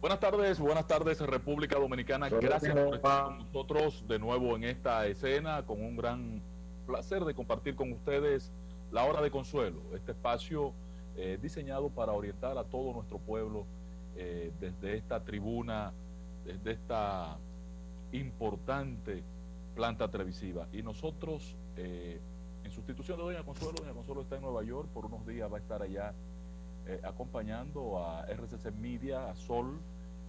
Buenas tardes República Dominicana. Gracias por estar con nosotros de nuevo en esta escena, con un gran placer de compartir con ustedes La Hora de Consuelo, este espacio diseñado para orientar a todo nuestro pueblo desde esta tribuna, desde esta importante planta televisiva. Y nosotros, en sustitución de Doña Consuelo está en Nueva York, por unos días va a estar allá acompañando a RCC Media, a Sol,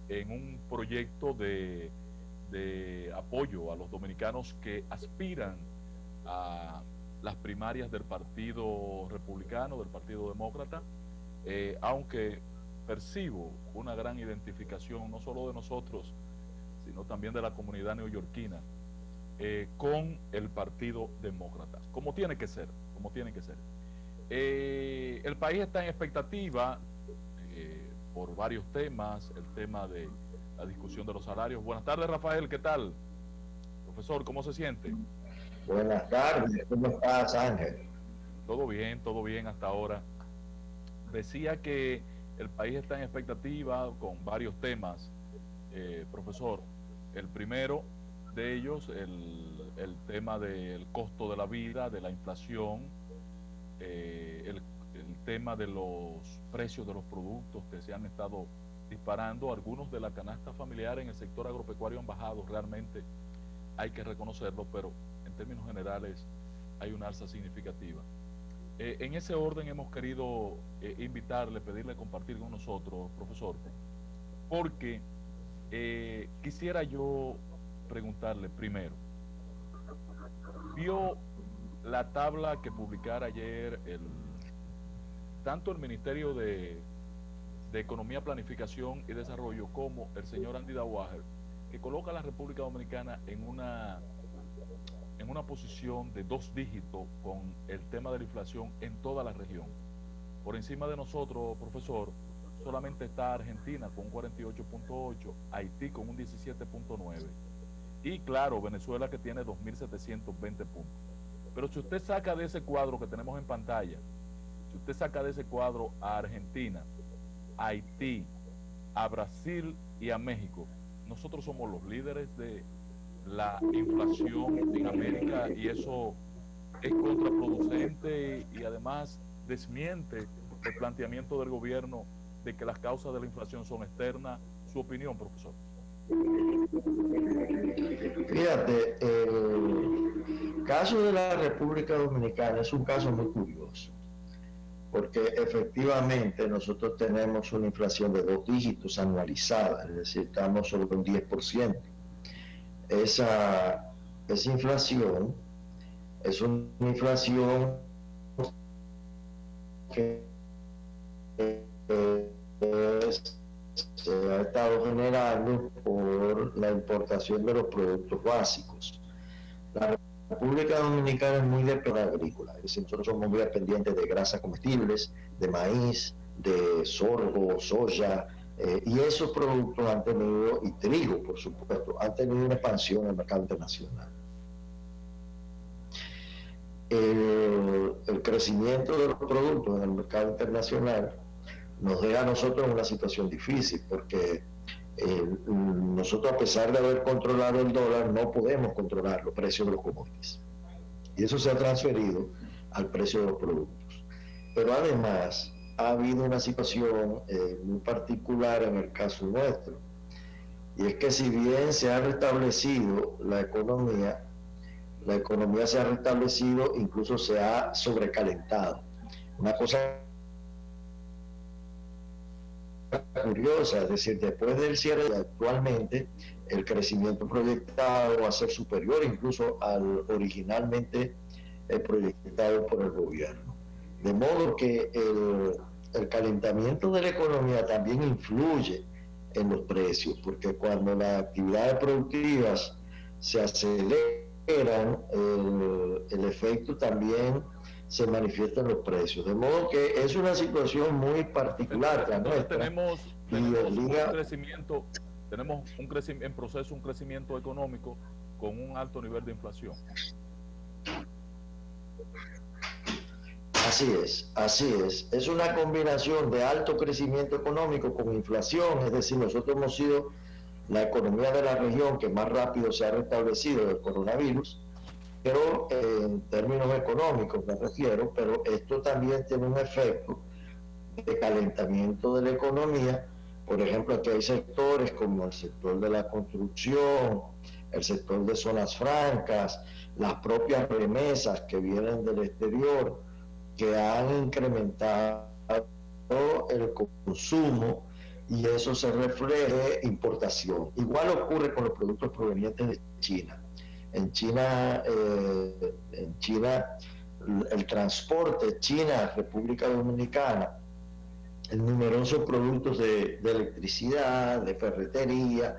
en un proyecto de apoyo a los dominicanos que aspiran a las primarias del Partido Republicano, del Partido Demócrata, aunque percibo una gran identificación, no solo de nosotros, sino también de la comunidad neoyorquina, con el Partido Demócrata, como tiene que ser, como tiene que ser. El país está en expectativa por varios temas, el tema de la discusión de los salarios. Buenas tardes, Rafael, ¿qué tal? Profesor, ¿cómo se siente? Buenas tardes, ¿cómo estás, Ángel? Todo bien hasta ahora. Decía que el país está en expectativa con varios temas, profesor. El primero de ellos, el tema del costo de la vida, de la inflación, el tema de los precios de los productos que se han estado disparando. Algunos de la canasta familiar en el sector agropecuario han bajado, realmente hay que reconocerlo, pero en términos generales hay una alza significativa. En ese orden hemos querido invitarle, pedirle compartir con nosotros, profesor, porque quisiera yo preguntarle primero, ¿vio la tabla que publicara ayer tanto el Ministerio de Economía, Planificación y Desarrollo como el señor Andy Dawager, que coloca a la República Dominicana en una posición de 2 dígitos con el tema de la inflación en toda la región? Por encima de nosotros, profesor, solamente está Argentina con un 48.8, Haití con un 17.9 y claro, Venezuela, que tiene 2.720 puntos. Pero si usted saca de ese cuadro que tenemos en pantalla, si usted saca de ese cuadro a Argentina, a Haití, a Brasil y a México, nosotros somos los líderes de la inflación en América, y eso es contraproducente y además desmiente el planteamiento del gobierno de que las causas de la inflación son externas. Su opinión, profesor. Fíjate, el caso de la República Dominicana es un caso muy curioso, porque efectivamente nosotros tenemos una inflación de 2 dígitos anualizada, es decir, estamos sobre un 10%. Esa inflación es una inflación que se ha estado generando por la importación de los productos básicos. La República Dominicana es muy dependiente agrícola, es decir, nosotros somos muy dependientes de grasas comestibles, de maíz, de sorgo, soya, y esos productos han tenido, y trigo por supuesto, han tenido una expansión en el mercado internacional. El crecimiento de los productos en el mercado internacional nos deja a nosotros en una situación difícil, porque nosotros, a pesar de haber controlado el dólar, no podemos controlar los precios de los commodities, y eso se ha transferido al precio de los productos. Pero además ha habido una situación muy particular en el caso nuestro, y es que si bien se ha restablecido la economía se ha restablecido, incluso se ha sobrecalentado. Una cosa curiosa, es decir, después del cierre, actualmente el crecimiento proyectado va a ser superior incluso al originalmente proyectado por el gobierno. De modo que el calentamiento de la economía también influye en los precios, porque cuando las actividades productivas se aceleran, el efecto también se manifiestan los precios, de modo que es una situación muy particular la nuestra. Tenemos un crecimiento en proceso, un crecimiento económico con un alto nivel de inflación. Así es, así es. Es una combinación de alto crecimiento económico con inflación, es decir, nosotros hemos sido la economía de la región que más rápido se ha restablecido del coronavirus, pero en términos económicos me refiero, pero esto también tiene un efecto de calentamiento de la economía. Por ejemplo, aquí hay sectores como el sector de la construcción, el sector de zonas francas, las propias remesas que vienen del exterior, que han incrementado el consumo y eso se refleja en importación. Igual ocurre con los productos provenientes de China. En China el transporte China, República Dominicana, en numerosos productos de electricidad, de ferretería,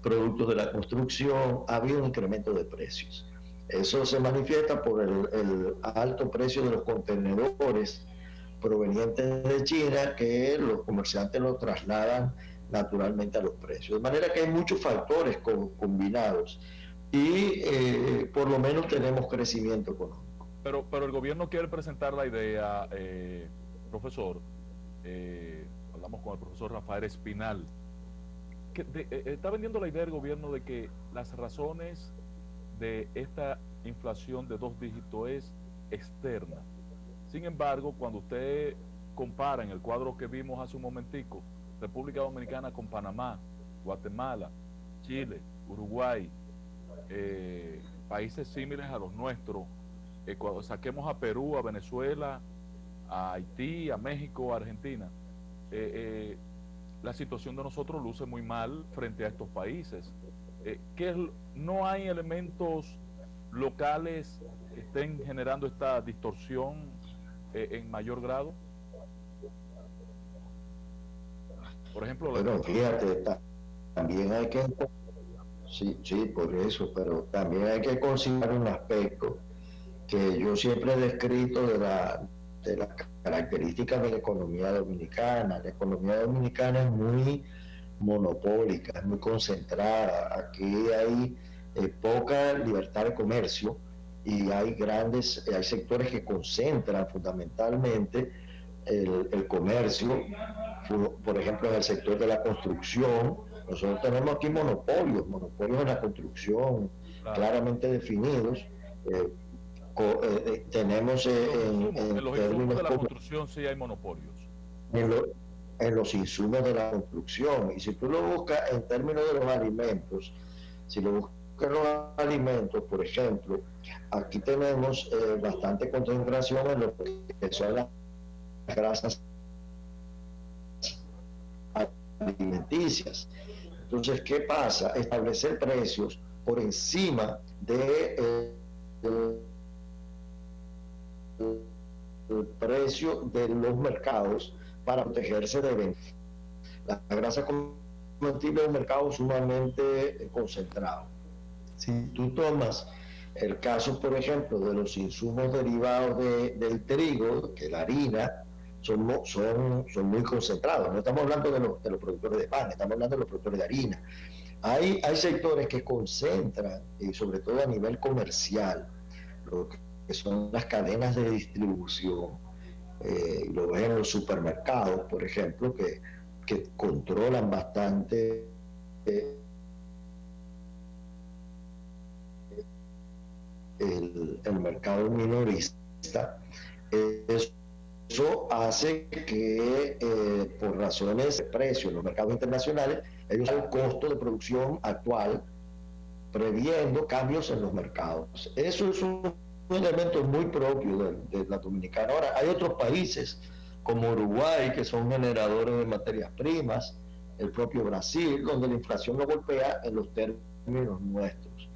productos de la construcción, ha habido un incremento de precios. Eso se manifiesta por el alto precio de los contenedores provenientes de China, que los comerciantes lo trasladan naturalmente a los precios. De manera que hay muchos factores combinados y por lo menos tenemos crecimiento económico. Pero el gobierno quiere presentar la idea, profesor, hablamos con el profesor Rafael Espinal, que está vendiendo la idea del gobierno de que las razones de esta inflación de 2 dígitos es externa. Sin embargo, cuando usted compara en el cuadro que vimos hace un momentico, República Dominicana con Panamá, Guatemala, Chile, Uruguay, países similares a los nuestros, cuando saquemos a Perú, a Venezuela, a Haití, a México, a Argentina, la situación de nosotros luce muy mal frente a estos países. No hay elementos locales que estén generando esta distorsión en mayor grado. Por ejemplo, bueno, fíjate, también hay que, sí, por eso, pero también hay que considerar un aspecto que yo siempre he descrito de las características de la economía dominicana. La economía dominicana es muy monopólica, es muy concentrada. Aquí hay poca libertad de comercio y hay sectores que concentran fundamentalmente el comercio. Por ejemplo, en el sector de la construcción, nosotros tenemos aquí monopolios en la construcción, claro, claramente definidos. Tenemos en los insumos de la construcción sí hay monopolios. En los insumos de la construcción. Y si tú lo buscas en términos de los alimentos, si lo buscas en los alimentos, por ejemplo, aquí tenemos bastante concentración en lo que son las grasas alimenticias. Entonces, ¿qué pasa? Establecer precios por encima de el precio de los mercados para protegerse de ventas. La grasa comestible es un mercado sumamente concentrado. Si tú tomas el caso, por ejemplo, de los insumos derivados del trigo, que la harina, son muy concentrados. No estamos hablando de los productores de pan, estamos hablando de los productores de harina. Hay sectores que concentran, y sobre todo a nivel comercial, lo que son las cadenas de distribución. Lo ven en los supermercados, por ejemplo, que controlan bastante el mercado minorista. Eso hace que por razones de precio en los mercados internacionales, ellos el costo de producción actual previendo cambios en los mercados. Eso es un elemento muy propio de la dominicana. Ahora, hay otros países como Uruguay que son generadores de materias primas, el propio Brasil, donde la inflación lo golpea en los términos nuestros.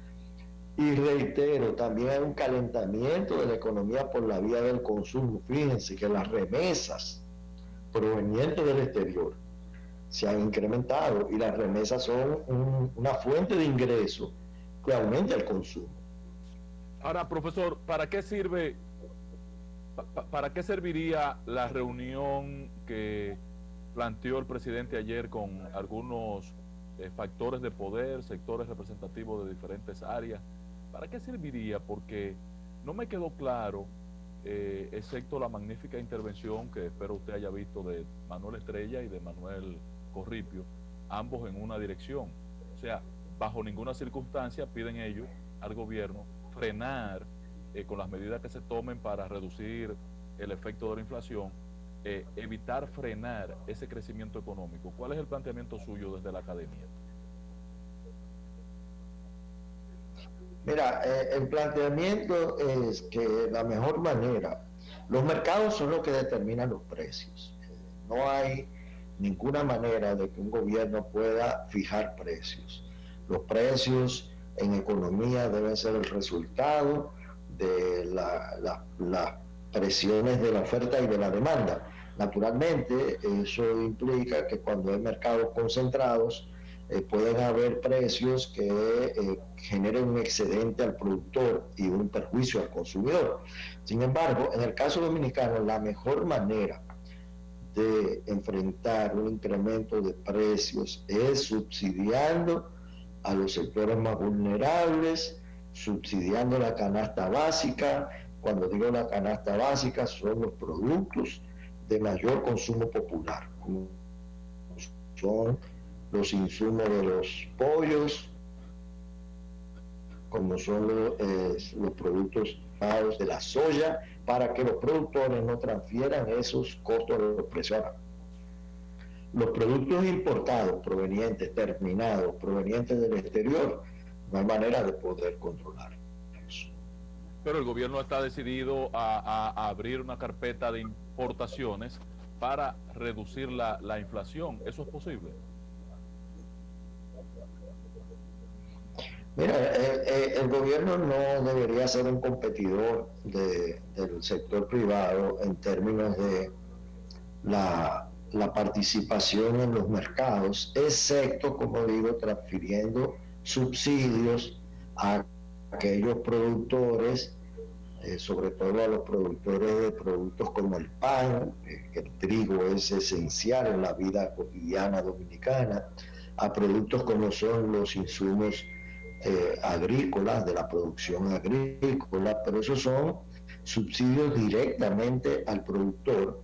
Y reitero, también hay un calentamiento de la economía por la vía del consumo. Fíjense que las remesas provenientes del exterior se han incrementado y las remesas son una fuente de ingreso que aumenta el consumo. Ahora, profesor, ¿para qué serviría la reunión que planteó el presidente ayer con algunos factores de poder, sectores representativos de diferentes áreas? ¿Para qué serviría? Porque no me quedó claro excepto la magnífica intervención que espero usted haya visto de Manuel Estrella y de Manuel Corripio, ambos en una dirección. O sea, bajo ninguna circunstancia piden ellos al gobierno frenar con las medidas que se tomen para reducir el efecto de la inflación, evitar frenar ese crecimiento económico. ¿Cuál es el planteamiento suyo desde la academia? Mira, el planteamiento es que la mejor manera, los mercados son los que determinan los precios. No hay ninguna manera de que un gobierno pueda fijar precios. Los precios en economía deben ser el resultado de las presiones de la oferta y de la demanda. Naturalmente, eso implica que cuando hay mercados concentrados, pueden haber precios que generen un excedente al productor y un perjuicio al consumidor. Sin embargo, en el caso dominicano, la mejor manera de enfrentar un incremento de precios es subsidiando a los sectores más vulnerables, subsidiando la canasta básica. Cuando digo la canasta básica, son los productos de mayor consumo popular, como son los insumos de los pollos, como son los productos de la soya, para que los productores no transfieran esos costos a los precios. Los productos importados, provenientes, terminados, provenientes del exterior, no hay manera de poder controlar. Pero el gobierno está decidido a abrir una carpeta de importaciones para reducir la inflación. ¿Eso es posible? Mira, el gobierno no debería ser un competidor del sector privado en términos de la participación en los mercados, excepto, como digo, transfiriendo subsidios a aquellos productores, sobre todo a los productores de productos como el pan, que el trigo es esencial en la vida cotidiana dominicana, a productos como son los insumos agrícolas, de la producción agrícola, pero esos son subsidios directamente al productor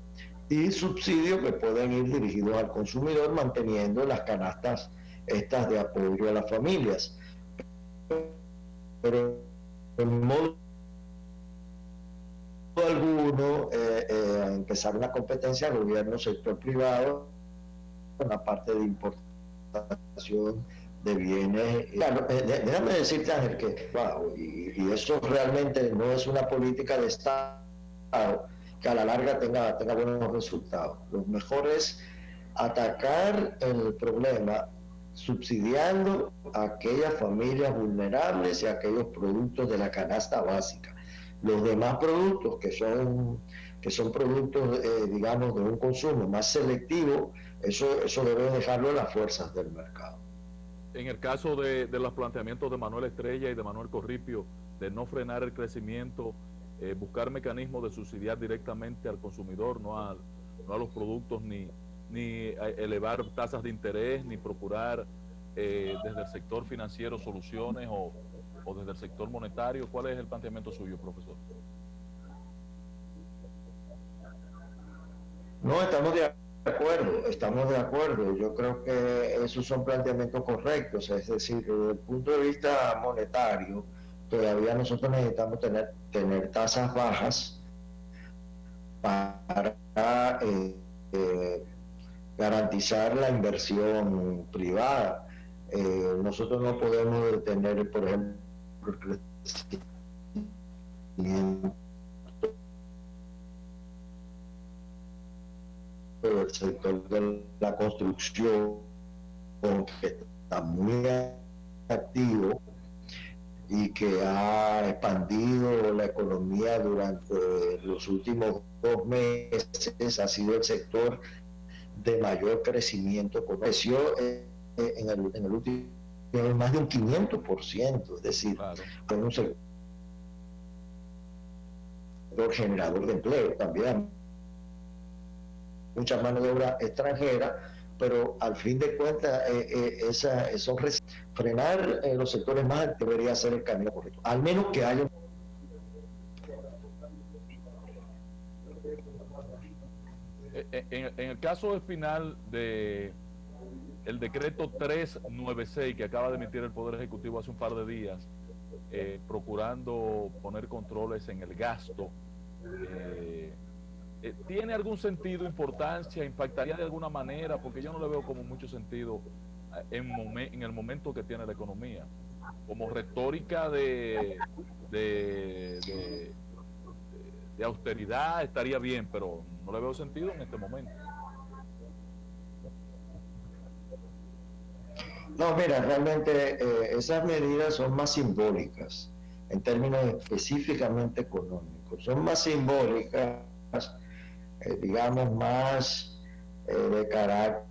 y subsidios que pueden ir dirigidos al consumidor, manteniendo las canastas estas de apoyo a las familias. Pero en modo alguno empezar una competencia gobierno, sector privado, en la parte de importación de bienes. Claro, déjame decirte, Ángel, que wow, y eso realmente no es una política de Estado que a la larga tenga buenos resultados. Lo mejor es atacar el problema subsidiando a aquellas familias vulnerables y a aquellos productos de la canasta básica. Los demás productos que son productos, digamos, de un consumo más selectivo, eso debe dejarlo en las fuerzas del mercado. En el caso de los planteamientos de Manuel Estrella y de Manuel Corripio, de no frenar el crecimiento, buscar mecanismos de subsidiar directamente al consumidor, no a los productos, ni elevar tasas de interés, ni procurar desde el sector financiero soluciones o desde el sector monetario. ¿Cuál es el planteamiento suyo, profesor? No, estamos de acuerdo. Yo creo que esos son planteamientos correctos, es decir, desde el punto de vista monetario, todavía nosotros necesitamos tener tasas bajas para garantizar la inversión privada. Nosotros no podemos detener, por ejemplo, el crecimiento del sector de la construcción, que está muy activo y que ha expandido la economía durante los últimos 2 meses, ha sido el sector de mayor crecimiento. Creció en el último más de un 500%, es decir, claro, con un sector generador de empleo. También mucha mano de obra extranjera, pero al fin de cuentas frenar los sectores más altos debería ser el camino correcto, al menos que haya En el caso espinal de el decreto 396 que acaba de emitir el Poder Ejecutivo hace un par de días, procurando poner controles en el gasto, ¿tiene algún sentido, importancia, impactaría de alguna manera? Porque yo no le veo como mucho sentido en el momento que tiene la economía. Como retórica de, de, de austeridad estaría bien, pero no le veo sentido en este momento. No, mira, realmente esas medidas son más simbólicas en términos específicamente económicos. Son más simbólicas, digamos, más de carácter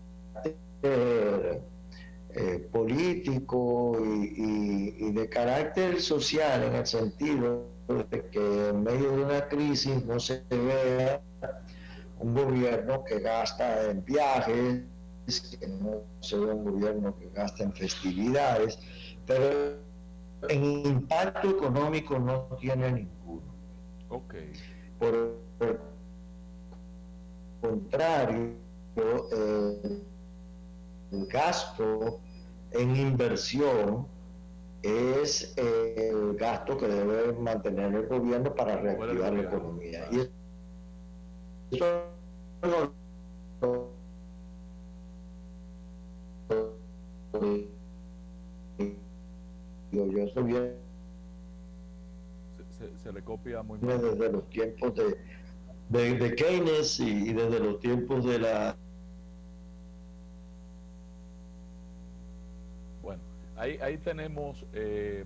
político y de carácter social, en el sentido de que en medio de una crisis no se vea un gobierno que gasta en viajes, que no se ve un gobierno que gasta en festividades, pero en impacto económico no tiene ninguno. Okay. Por el contrario, el gasto en inversión es el gasto que debe mantener el gobierno para reactivar la economía. Y eso no yo eso viene se le copia muy mal. Desde los tiempos de Keynes y desde los tiempos de la... Bueno, ahí tenemos,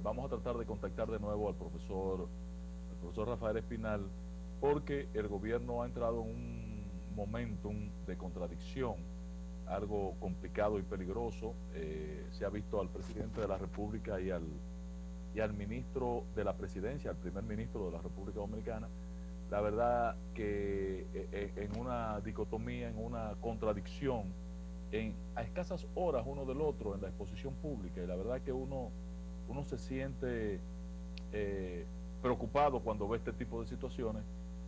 vamos a tratar de contactar de nuevo al profesor Rafael Espinal, porque el gobierno ha entrado en un momentum de contradicción, algo complicado y peligroso. Se ha visto al presidente de la República y al ministro de la Presidencia, al primer ministro de la República Dominicana, la verdad que en una dicotomía, en una contradicción, a escasas horas uno del otro en la exposición pública, y la verdad que uno se siente preocupado cuando ve este tipo de situaciones,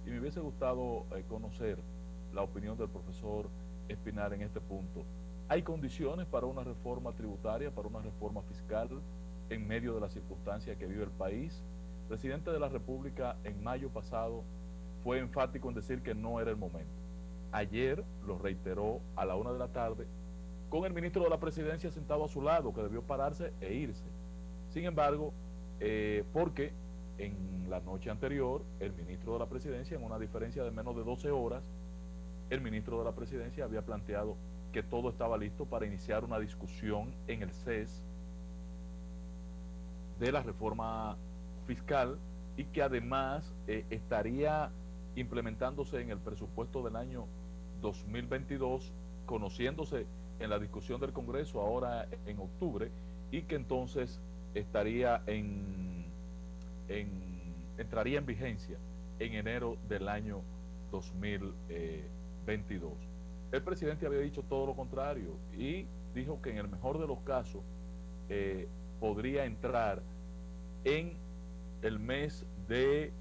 y me hubiese gustado conocer la opinión del profesor Espinal en este punto. ¿Hay condiciones para una reforma tributaria, para una reforma fiscal en medio de las circunstancias que vive el país? El presidente de la República en mayo pasado fue enfático en decir que no era el momento. Ayer lo reiteró a la 1 de la tarde con el ministro de la Presidencia sentado a su lado, que debió pararse e irse. Sin embargo, porque en la noche anterior el ministro de la Presidencia, en una diferencia de menos de 12 horas, el ministro de la Presidencia había planteado que todo estaba listo para iniciar una discusión en el CES de la reforma fiscal, y que además estaría implementándose en el presupuesto del año 2022, conociéndose en la discusión del Congreso ahora en octubre, y que entonces entraría en vigencia en enero del año 2022. El presidente había dicho todo lo contrario y dijo que en el mejor de los casos podría entrar en el mes de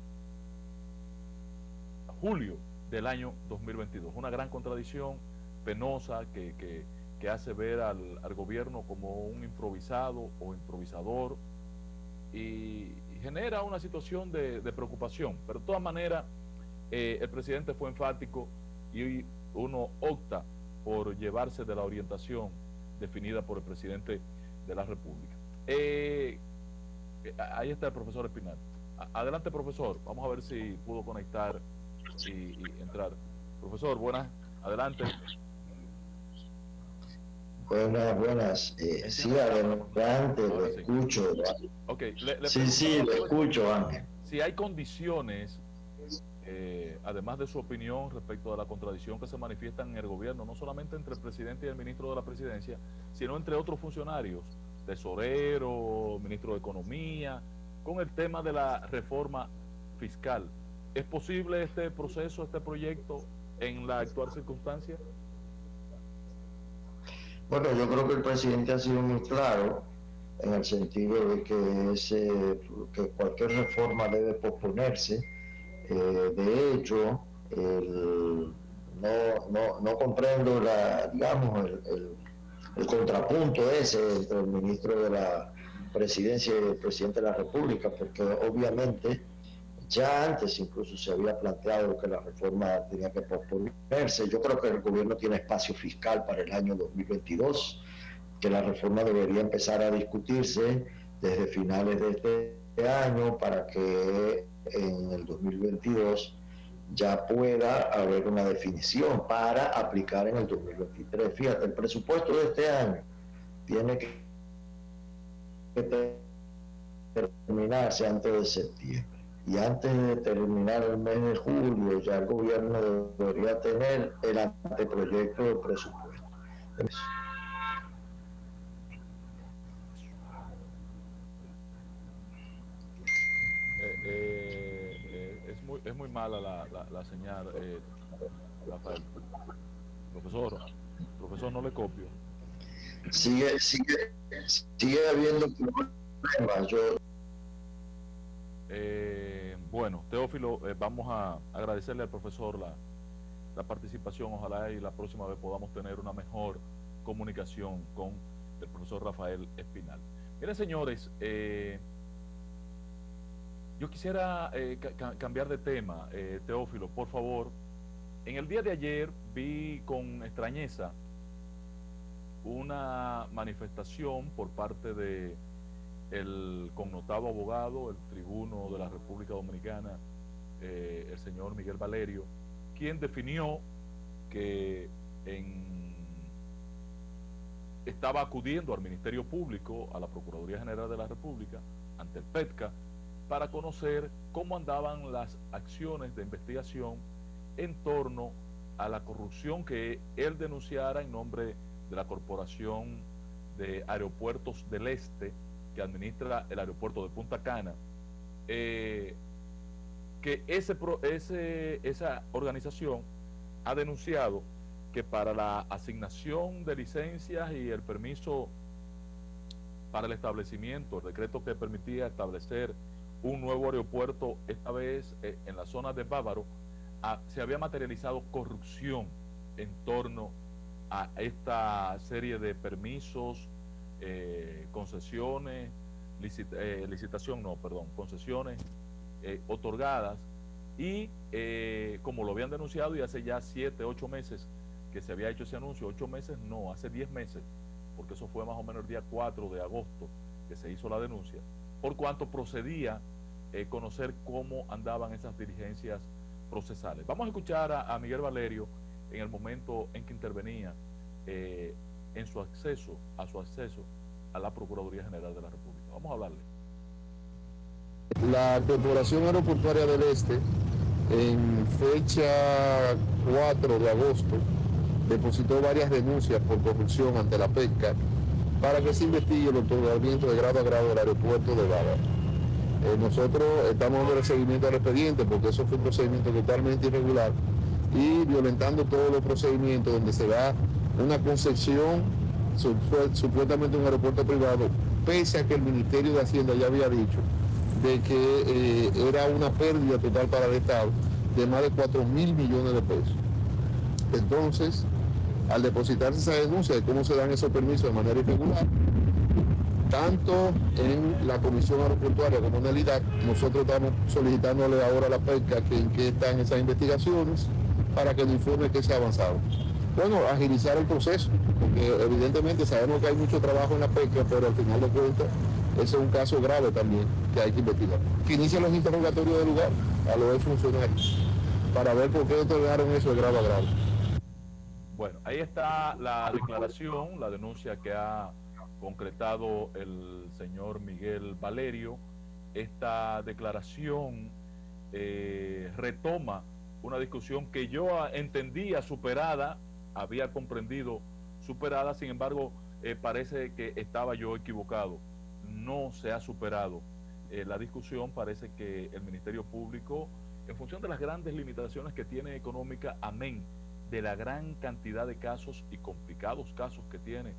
julio del año 2022. Una gran contradicción penosa que hace ver al gobierno como un improvisado o improvisador, y genera una situación de preocupación. Pero de todas maneras, el presidente fue enfático y uno opta por llevarse de la orientación definida por el presidente de la República. Ahí está el profesor Espinal. Adelante, profesor. Vamos a ver si pudo conectar y entrar. Profesor, buenas. Adelante. Buenas. Sí, adelante, lo escucho. Okay. Sí, lo escucho, Ángel. Si hay condiciones, además de su opinión respecto a la contradicción que se manifiesta en el gobierno, no solamente entre el presidente y el ministro de la Presidencia, sino entre otros funcionarios, tesorero, ministro de Economía, con el tema de la reforma fiscal. ¿Es posible este proceso, este proyecto en la actual circunstancia? Bueno, yo creo que el presidente ha sido muy claro en el sentido de que cualquier reforma debe posponerse. De hecho, no comprendo digamos, el contrapunto ese entre el ministro de la Presidencia y el presidente de la República, porque obviamente ya antes incluso se había planteado que la reforma tenía que posponerse. Yo creo que el gobierno tiene espacio fiscal para el año 2022, que la reforma debería empezar a discutirse desde finales de este año para que en el 2022 ya pueda haber una definición para aplicar en el 2023. Fíjate, el presupuesto de este año tiene que terminarse antes de septiembre. Y antes de terminar el mes de julio, ya el gobierno debería tener el anteproyecto de presupuesto. Es muy mala la señal, Rafael. Profesor, no le copio. Sigue habiendo problemas. Bueno, Teófilo, vamos a agradecerle al profesor la participación. Ojalá y la próxima vez podamos tener una mejor comunicación con el profesor Rafael Espinal. Miren, señores, yo quisiera cambiar de tema, Teófilo, por favor. En el día de ayer vi con extrañeza una manifestación por parte de el connotado abogado, el tribuno de la República Dominicana, el señor Miguel Valerio, quien definió que estaba acudiendo al Ministerio Público, a la Procuraduría General de la República, ante el PETCA, para conocer cómo andaban las acciones de investigación en torno a la corrupción que él denunciara en nombre de la Corporación de Aeropuertos del Este, que administra el aeropuerto de Punta Cana, que esa organización ha denunciado que para la asignación de licencias y el permiso para el establecimiento, el decreto que permitía establecer un nuevo aeropuerto, esta vez en la zona de Bávaro, se había materializado corrupción en torno a esta serie de permisos, concesiones, concesiones otorgadas, y como lo habían denunciado, y hace ya 7, 8 meses que se había hecho ese anuncio, 8 meses no, hace 10 meses, porque eso fue más o menos el día 4 de agosto que se hizo la denuncia, por cuanto procedía conocer cómo andaban esas diligencias procesales. Vamos a escuchar a Miguel Valerio en el momento en que intervenía en su acceso a la Procuraduría General de la República. Vamos a hablarle. La Corporación Aeroportuaria del Este, en fecha 4 de agosto, depositó varias denuncias por corrupción ante la PETCA para que se investigue el otorgamiento de grado a grado del aeropuerto de Bávaro. Nosotros estamos dando el seguimiento al expediente porque eso fue un procedimiento totalmente irregular y violentando todos los procedimientos donde se da una concesión supuestamente un aeropuerto privado, pese a que el Ministerio de Hacienda ya había dicho de que era una pérdida total para el Estado de más de 4.000 millones de pesos. Entonces, al depositarse esa denuncia de cómo se dan esos permisos de manera irregular, tanto en la Comisión Aeroportuaria como en el IDAC, nosotros estamos solicitándole ahora a la PETCA que en qué están esas investigaciones para que nos informe que se ha avanzado. Bueno, agilizar el proceso, porque evidentemente sabemos que hay mucho trabajo en la PETCA, pero al final de cuentas, ese es un caso grave también que hay que investigar. Que inicien los interrogatorios del lugar a los funcionarios para ver por qué otorgaron eso de grado a grado. Bueno, ahí está la declaración, la denuncia que ha concretado el señor Miguel Valerio. Esta declaración retoma una discusión que yo entendía superada, había comprendido superada, sin embargo, parece que estaba yo equivocado. No se ha superado la discusión. Parece que el Ministerio Público, en función de las grandes limitaciones que tiene económica, amén de la gran cantidad de casos y complicados casos que tiene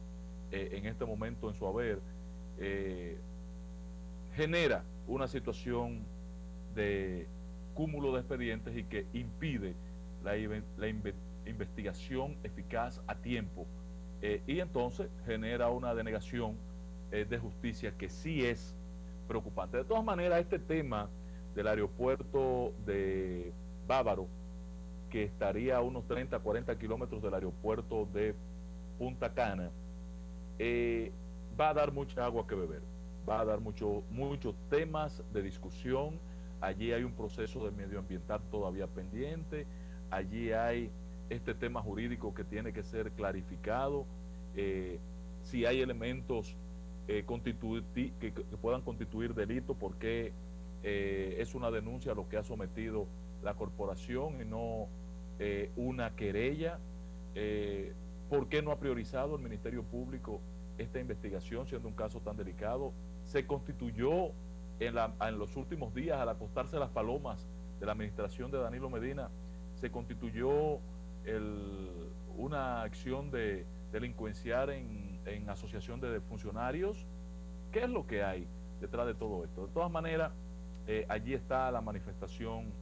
en este momento en su haber, genera una situación de cúmulo de expedientes y que impide investigación eficaz a tiempo, y entonces genera una denegación de justicia que sí es preocupante. De todas maneras, este tema del aeropuerto de Bávaro, que estaría a unos 30, 40 kilómetros del aeropuerto de Punta Cana, va a dar mucha agua que beber, va a dar muchos temas de discusión. Allí hay un proceso de medioambiental todavía pendiente, allí hay este tema jurídico que tiene que ser clarificado, si hay elementos que puedan constituir delito, porque es una denuncia a lo que ha sometido la corporación y no una querella. ¿Por qué no ha priorizado el Ministerio Público esta investigación, siendo un caso tan delicado? Se constituyó en los últimos días, al acostarse las palomas de la administración de Danilo Medina, se constituyó una acción de delincuenciar en asociación de funcionarios. ¿Qué es lo que hay detrás de todo esto? De todas maneras, allí está la manifestación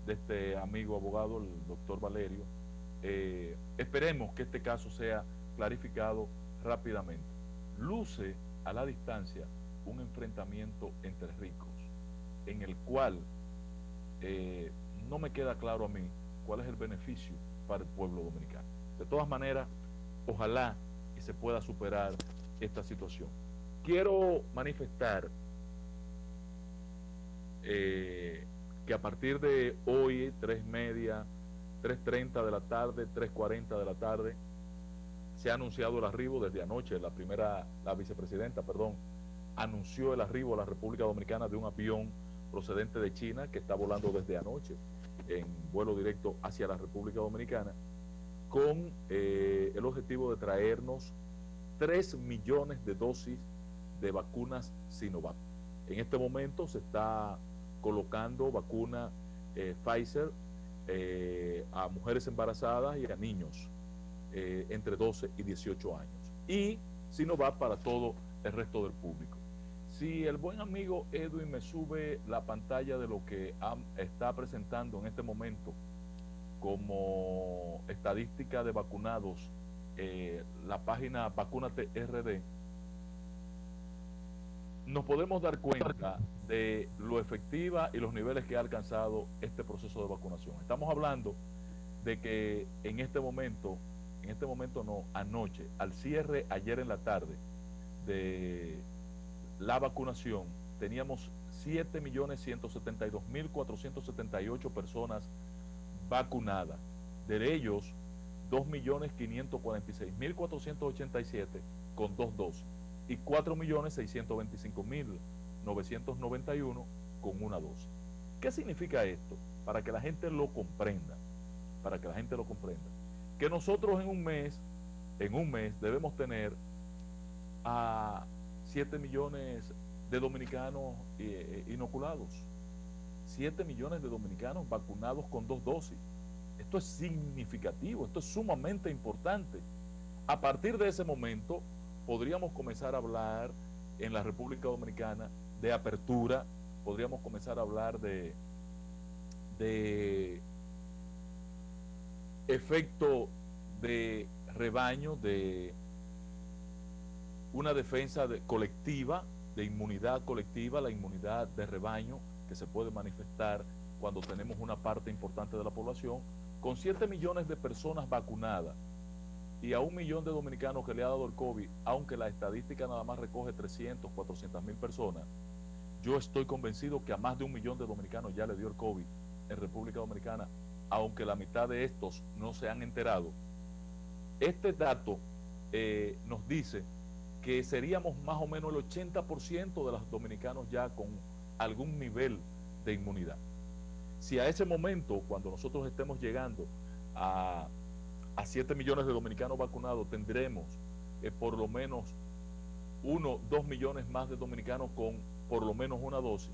de este amigo abogado, el doctor Valerio. Esperemos que este caso sea clarificado rápidamente. Luce a la distancia un enfrentamiento entre ricos, en el cual no me queda claro a mí cuál es el beneficio para el pueblo dominicano. De todas maneras, ojalá que se pueda superar esta situación. Quiero manifestar que a partir de hoy, 3:30, 3:30 de la tarde, 3:40 de la tarde, se ha anunciado el arribo desde anoche. La vicepresidenta, anunció el arribo a la República Dominicana de un avión procedente de China que está volando desde anoche en vuelo directo hacia la República Dominicana, con el objetivo de traernos 3 millones de dosis de vacunas Sinovac. En este momento se está colocando vacuna Pfizer a mujeres embarazadas y a niños entre 12 y 18 años, y Sinovac para todo el resto del público. Si el buen amigo Edwin me sube la pantalla de lo que está presentando en este momento como estadística de vacunados, la página Vacúnate RD, nos podemos dar cuenta de lo efectiva y los niveles que ha alcanzado este proceso de vacunación. Estamos hablando de que anoche, al cierre ayer en la tarde de la vacunación, teníamos 7.172.478 personas vacunadas. De ellos, 2.546.487 con 2 dosis y 4.625.991 con una dosis. ¿Qué significa esto? Para que la gente lo comprenda. Que nosotros en un mes debemos tener a 7 millones de dominicanos inoculados, 7 millones de dominicanos vacunados con 2 dosis. Esto es significativo, esto es sumamente importante. A partir de ese momento podríamos comenzar a hablar en la República Dominicana de apertura, podríamos comenzar a hablar de efecto de rebaño, de una defensa colectiva, de inmunidad colectiva, la inmunidad de rebaño que se puede manifestar cuando tenemos una parte importante de la población, con 7 millones de personas vacunadas y a 1 millón de dominicanos que le ha dado el COVID, aunque la estadística nada más recoge 300, 400.000 personas. Yo estoy convencido que a más de 1 millón de dominicanos ya le dio el COVID en República Dominicana, aunque la mitad de estos no se han enterado. Este dato nos dice que seríamos más o menos el 80% de los dominicanos ya con algún nivel de inmunidad. Si a ese momento, cuando nosotros estemos llegando a 7 millones de dominicanos vacunados, tendremos por lo menos 2 millones más de dominicanos con por lo menos una dosis,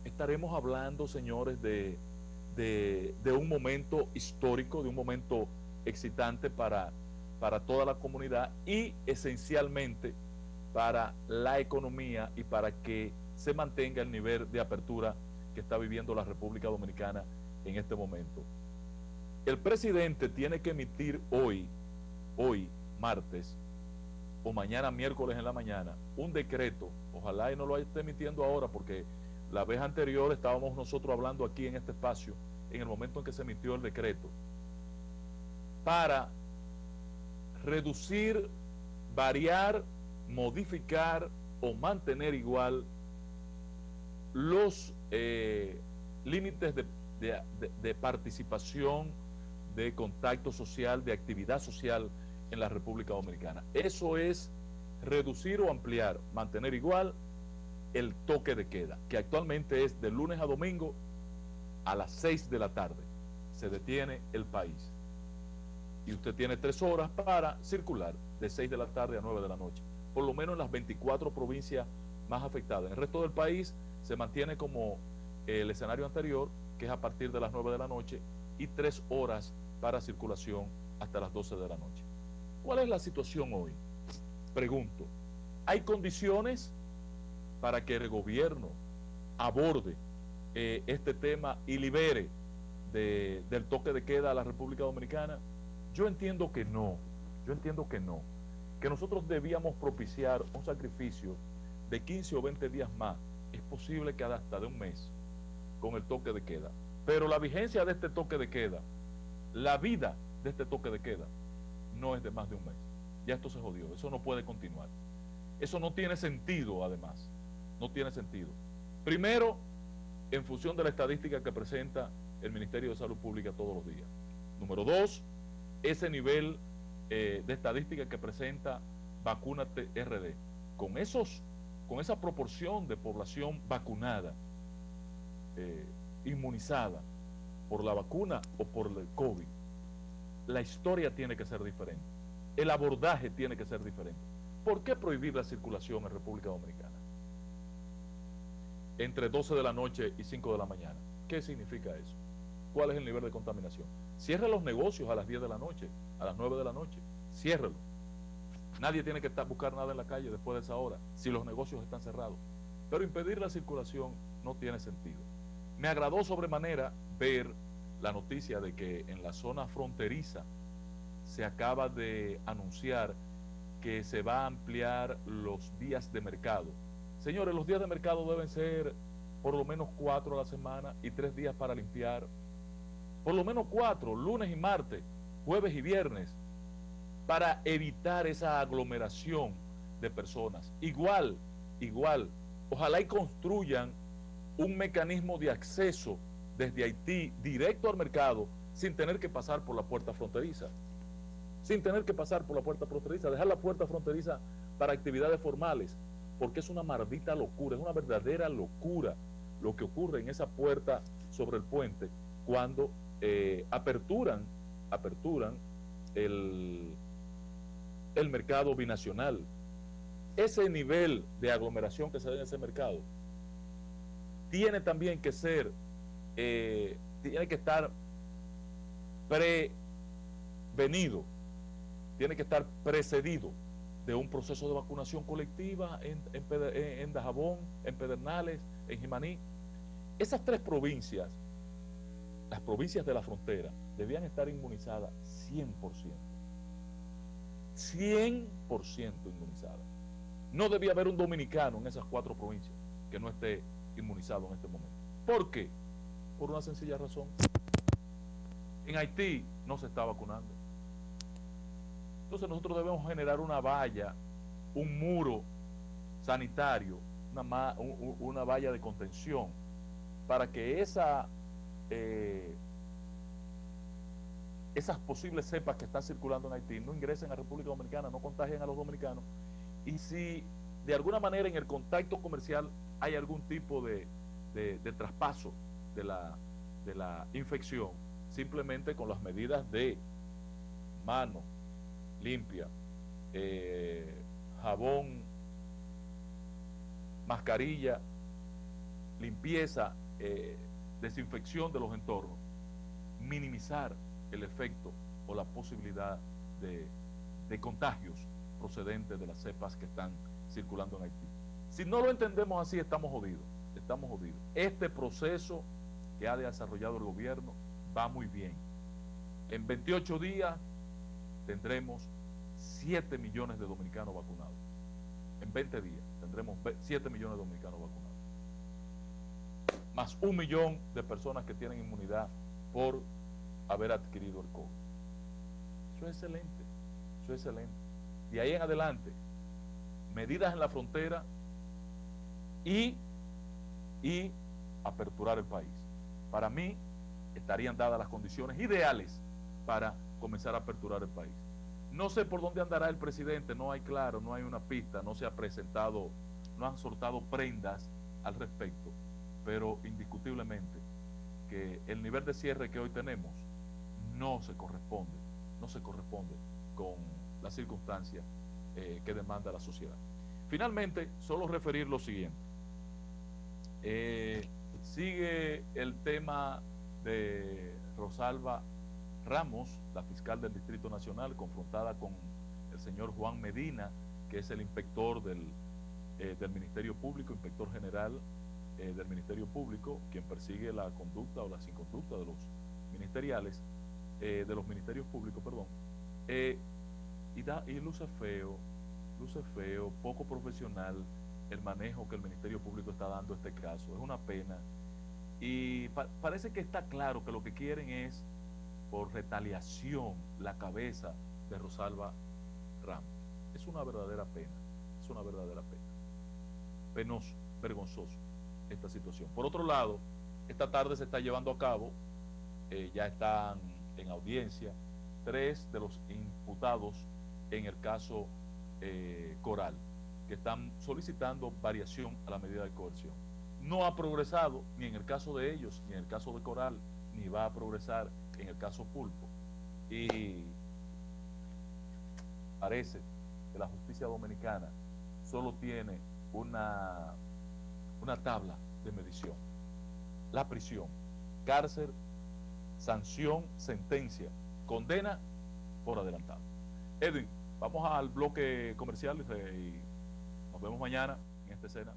estaremos hablando, señores, de un momento histórico, de un momento excitante para toda la comunidad y esencialmente para la economía y para que se mantenga el nivel de apertura que está viviendo la República Dominicana en este momento. El presidente tiene que emitir hoy martes, o mañana miércoles en la mañana, un decreto. Ojalá y no lo esté emitiendo ahora, porque la vez anterior estábamos nosotros hablando aquí en este espacio, en el momento en que se emitió el decreto, para reducir, variar, modificar o mantener igual los límites de participación, de contacto social, de actividad social en la República Dominicana. Eso es reducir o ampliar, mantener igual el toque de queda, que actualmente es de lunes a domingo a las 6 de la tarde. Se detiene el país. Y usted tiene 3 horas para circular de 6 de la tarde a 9 de la noche. Por lo menos en las 24 provincias más afectadas. En el resto del país se mantiene como el escenario anterior, que es a partir de las 9 de la noche, y 3 horas para circulación hasta las 12 de la noche. ¿Cuál es la situación hoy? Pregunto, ¿hay condiciones para que el gobierno aborde este tema y libere del toque de queda a la República Dominicana? Yo entiendo que no, que nosotros debíamos propiciar un sacrificio de 15 o 20 días más, es posible que hasta de un mes, con el toque de queda. Pero la vigencia de este toque de queda, la vida de este toque de queda, no es de más de un mes. Ya esto se jodió, eso no puede continuar. Eso no tiene sentido, además. No tiene sentido. Primero, en función de la estadística que presenta el Ministerio de Salud Pública todos los días. Número 2, ese nivel de estadística que presenta Vacúnate RD. Con esa proporción de población vacunada, inmunizada por la vacuna o por el COVID, la historia tiene que ser diferente. El abordaje tiene que ser diferente. ¿Por qué prohibir la circulación en República Dominicana entre 12 de la noche y 5 de la mañana? ¿Qué significa eso? ¿Cuál es el nivel de contaminación? Cierre los negocios a las 10 de la noche, a las 9 de la noche. Ciérrelo. Nadie tiene que buscar nada en la calle después de esa hora, si los negocios están cerrados. Pero impedir la circulación no tiene sentido. Me agradó sobremanera ver la noticia de que en la zona fronteriza se acaba de anunciar que se va a ampliar los días de mercado. Señores, los días de mercado deben ser por lo menos 4 a la semana y 3 días para limpiar. Por lo menos 4, lunes y martes, jueves y viernes, para evitar esa aglomeración de personas. Igual, ojalá y construyan un mecanismo de acceso desde Haití directo al mercado sin tener que pasar por la puerta fronteriza. Dejar la puerta fronteriza para actividades formales, porque es una maldita locura, es una verdadera locura lo que ocurre en esa puerta sobre el puente cuando aperturan el mercado binacional. Ese nivel de aglomeración que se da en ese mercado tiene también que ser, tiene que estar prevenido, tiene que estar precedido de un proceso de vacunación colectiva en Dajabón, en Pedernales, en Jimaní. Esas 3 provincias, las provincias de la frontera, debían estar inmunizadas 100%. 100% inmunizadas. No debía haber un dominicano en esas 4 provincias que no esté inmunizado en este momento. ¿Por qué? Por una sencilla razón. En Haití no se está vacunando. Entonces nosotros debemos generar una valla, un muro sanitario, una valla de contención para que esas posibles cepas que están circulando en Haití no ingresen a República Dominicana, no contagien a los dominicanos. Y si de alguna manera en el contacto comercial hay algún tipo de traspaso de la infección, simplemente con las medidas de mano limpia, jabón, mascarilla, limpieza, desinfección de los entornos, minimizar el efecto o la posibilidad de contagios procedentes de las cepas que están circulando en Haití. Si no lo entendemos así, estamos jodidos. Este proceso que ha desarrollado el gobierno va muy bien. En 28 días tendremos 7 millones de dominicanos vacunados. En 20 días tendremos 7 millones de dominicanos vacunados. Más 1 millón de personas que tienen inmunidad por haber adquirido el COVID. Eso es excelente, eso es excelente. De ahí en adelante, medidas en la frontera y aperturar el país. Para mí, estarían dadas las condiciones ideales para comenzar a aperturar el país. No sé por dónde andará el presidente, no hay claro, no hay una pista, no se ha presentado, no han soltado prendas al respecto, pero indiscutiblemente que el nivel de cierre que hoy tenemos no se corresponde con las circunstancias que demanda la sociedad. Finalmente, solo referir lo siguiente. Sigue el tema de Rosalba Ramos, la fiscal del Distrito Nacional, confrontada con el señor Juan Medina, que es el inspector del Ministerio Público, inspector general del Ministerio Público, quien persigue la conducta o las inconductas de los ministeriales, de los ministerios públicos, perdón, y luce feo, poco profesional el manejo que el Ministerio Público está dando a este caso. Es una pena. Y parece que está claro que lo que quieren es, por retaliación, la cabeza de Rosalba Ramos. Es una verdadera pena, Penoso, vergonzoso esta situación. Por otro lado, esta tarde se está llevando a cabo, ya están en audiencia 3 de los imputados en el caso Coral, que están solicitando variación a la medida de coerción. No ha progresado ni en el caso de ellos, ni en el caso de Coral, ni va a progresar en el caso Pulpo. Y parece que la justicia dominicana solo tiene una tabla de medición: la prisión, cárcel, sanción, sentencia, condena por adelantado. Edwin, vamos al bloque comercial y nos vemos mañana en esta escena.